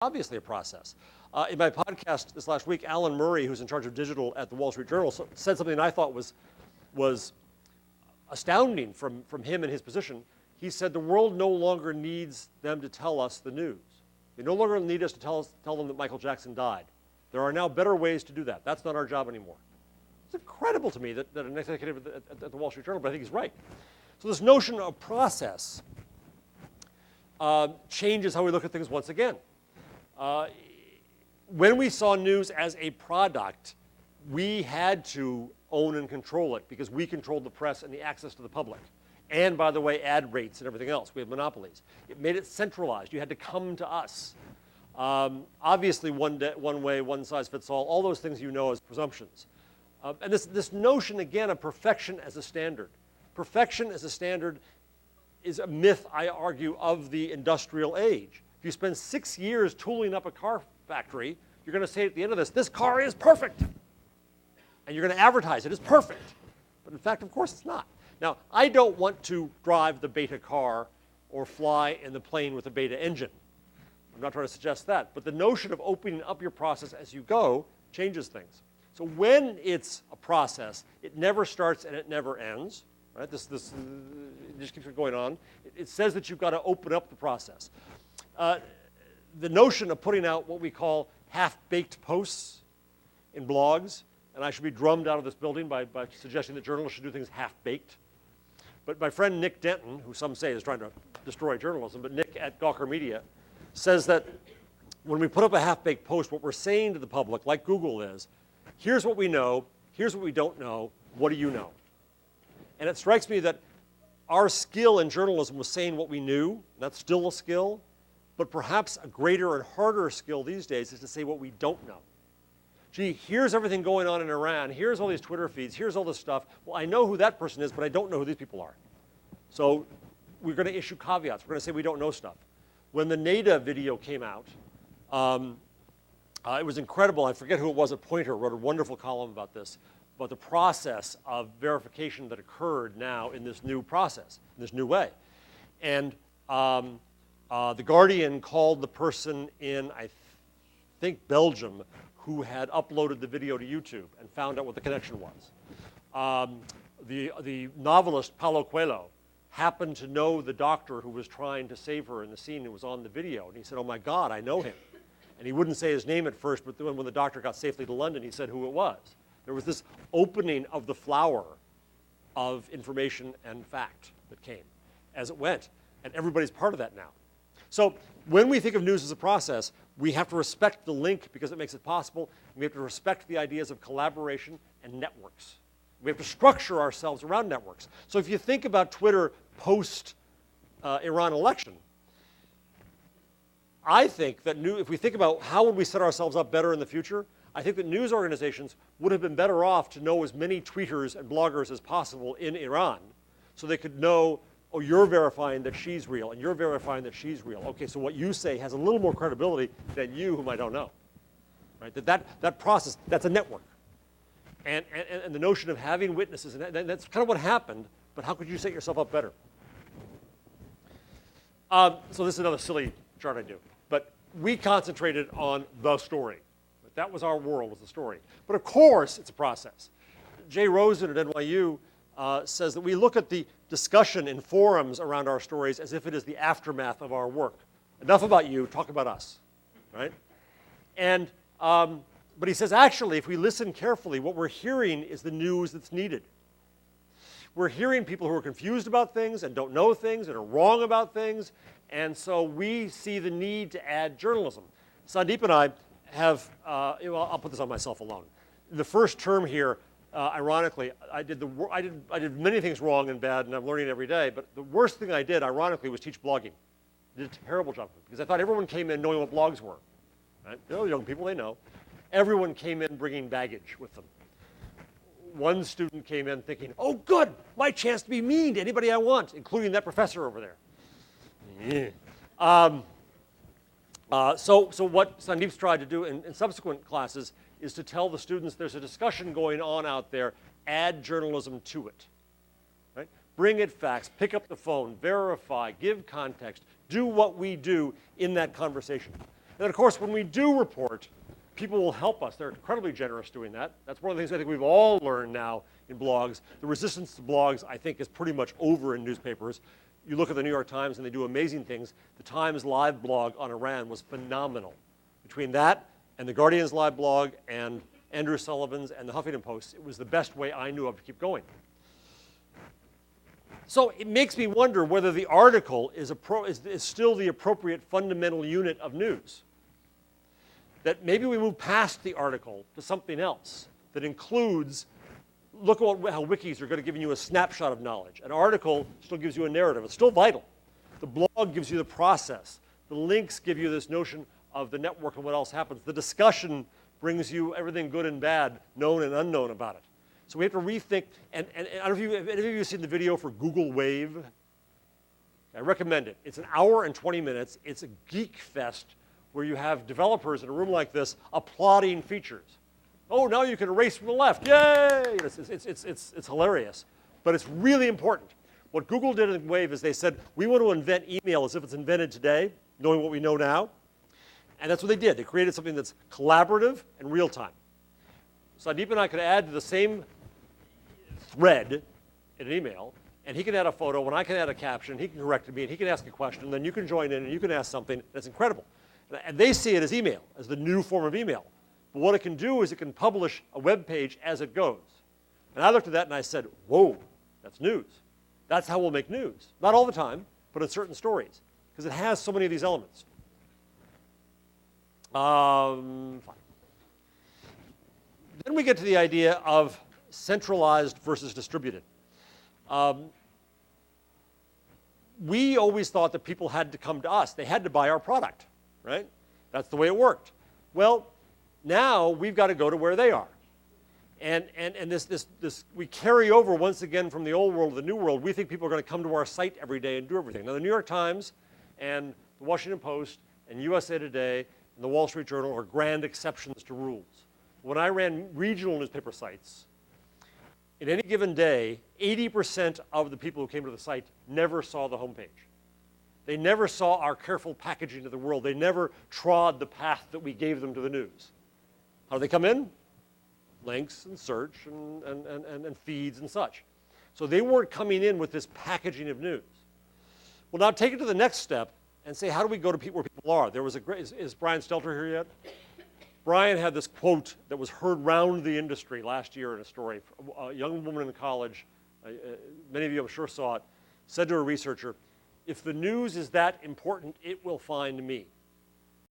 obviously a process. In my podcast this last week, Alan Murray, who's in charge of digital at the Wall Street Journal, said something that I thought was astounding from him and his position. He said the world no longer needs them to tell us the news. They no longer need us to tell them that Michael Jackson died. There are now better ways to do that. That's not our job anymore. It's incredible to me that an executive at the Wall Street Journal, but I think he's right. So this notion of process changes how we look at things once again. When we saw news as a product, we had to own and control it because we controlled the press and the access to the public. And, by the way, ad rates and everything else. We had monopolies. It made it centralized. You had to come to us. Obviously, one way, one size fits all those things you know as presumptions. And this notion, again, of perfection as a standard. Perfection as a standard is a myth, I argue, of the industrial age. If you spend 6 years tooling up a car factory, you're going to say at the end of this car is perfect. And you're going to advertise it as perfect. But in fact, of course, it's not. Now, I don't want to drive the beta car or fly in the plane with a beta engine. I'm not trying to suggest that. But the notion of opening up your process as you go changes things. So when it's a process, it never starts and it never ends. Right? This it just keeps going on. It says that you've got to open up the process. The notion of putting out what we call half-baked posts in blogs, and I should be drummed out of this building by suggesting that journalists should do things half-baked. But my friend Nick Denton, who some say is trying to destroy journalism, but Nick at Gawker Media, says that when we put up a half-baked post, what we're saying to the public, like Google is, here's what we know, here's what we don't know, what do you know? And it strikes me that our skill in journalism was saying what we knew. That's still a skill. But perhaps a greater and harder skill these days is to say what we don't know. Gee, here's everything going on in Iran. Here's all these Twitter feeds. Here's all this stuff. Well, I know who that person is, but I don't know who these people are. So we're going to issue caveats. We're going to say we don't know stuff. When the NADA video came out, it was incredible. I forget who it was at Pointer wrote a wonderful column about this, about the process of verification that occurred now in this new process, in this new way. And The Guardian called the person in, I think, Belgium, who had uploaded the video to YouTube and found out what the connection was. The novelist Paulo Coelho happened to know the doctor who was trying to save her in the scene who was on the video. And he said, oh my God, I know him. And he wouldn't say his name at first, but then when the doctor got safely to London, he said who it was. There was this opening of the flower of information and fact that came as it went. And everybody's part of that now. So when we think of news as a process, we have to respect the link because it makes it possible. We have to respect the ideas of collaboration and networks. We have to structure ourselves around networks. So if you think about Twitter post-Iran election, I think that if we think about how would we set ourselves up better in the future, I think that news organizations would have been better off to know as many tweeters and bloggers as possible in Iran so they could know, oh, you're verifying that she's real, and you're verifying that she's real. Okay, so what you say has a little more credibility than you, whom I don't know. Right? That process, that's a network. And the notion of having witnesses, and that's kind of what happened, but how could you set yourself up better? So this is another silly chart I do. But we concentrated on the story. That was our world, was the story. But of course, it's a process. Jay Rosen at NYU says that we look at the discussion in forums around our stories as if it is the aftermath of our work. Enough about you, talk about us, right? And, but he says, actually, if we listen carefully, what we're hearing is the news that's needed. We're hearing people who are confused about things and don't know things and are wrong about things, and so we see the need to add journalism. Sandeep and I have, well, I'll put this on myself alone. The first term here, ironically, I did many things wrong and bad, and I'm learning every day, but the worst thing I did, ironically, was teach blogging. I did a terrible job of it, because I thought everyone came in knowing what blogs were. Right? You know, young people, they know. Everyone came in bringing baggage with them. One student came in thinking, oh, good, my chance to be mean to anybody I want, including that professor over there. Yeah. So what Sandeep's tried to do in subsequent classes is to tell the students there's a discussion going on out there, add journalism to it. Right? Bring it facts, pick up the phone, verify, give context, do what we do in that conversation. And then, of course, when we do report, people will help us. They're incredibly generous doing that. That's one of the things I think we've all learned now in blogs. The resistance to blogs, I think, is pretty much over in newspapers. You look at the New York Times, and they do amazing things. The Times live blog on Iran was phenomenal. Between that and the Guardian's live blog and Andrew Sullivan's and the Huffington Post, it was the best way I knew of to keep going. So it makes me wonder whether the article is still the appropriate fundamental unit of news. That maybe we move past the article to something else that includes, look at how wikis are going to give you a snapshot of knowledge. An article still gives you a narrative. It's still vital. The blog gives you the process. The links give you this notion of the network and what else happens. The discussion brings you everything good and bad, known and unknown about it. So we have to rethink, and I don't know if any of you have seen the video for Google Wave. I recommend it. It's an hour and 20 minutes. It's a geek fest where you have developers in a room like this applauding features. Oh, now you can erase from the left. Yay! It's hilarious. But it's really important. What Google did in Wave is they said, we want to invent email as if it's invented today, knowing what we know now. And that's what they did. They created something that's collaborative and real-time. Sandeep and I could add to the same thread in an email, and he can add a photo, and I can add a caption, he can correct me, and he can ask a question, and then you can join in, and you can ask something. That's incredible. And they see it as email, as the new form of email. But what it can do is it can publish a web page as it goes. And I looked at that and I said, whoa, that's news. That's how we'll make news. Not all the time, but in certain stories, because it has so many of these elements. Fine. Then we get to the idea of centralized versus distributed. We always thought that people had to come to us. They had to buy our product, right? That's the way it worked. Well, now we've got to go to where they are. And this we carry over once again from the old world to the new world. We think people are going to come to our site every day and do everything. Now, the New York Times and the Washington Post and USA Today and the Wall Street Journal are grand exceptions to rules. When I ran regional newspaper sites, in any given day, 80% of the people who came to the site never saw the homepage. They never saw our careful packaging of the world. They never trod the path that we gave them to the news. How do they come in? Links and search and feeds and such. So they weren't coming in with this packaging of news. Well, now take it to the next step and say, how do we go to where people are? There was a great, is Brian Stelter here yet? Brian had this quote that was heard round the industry last year in a story. A young woman in college, many of you I'm sure saw it, said to a researcher, if the news is that important, it will find me.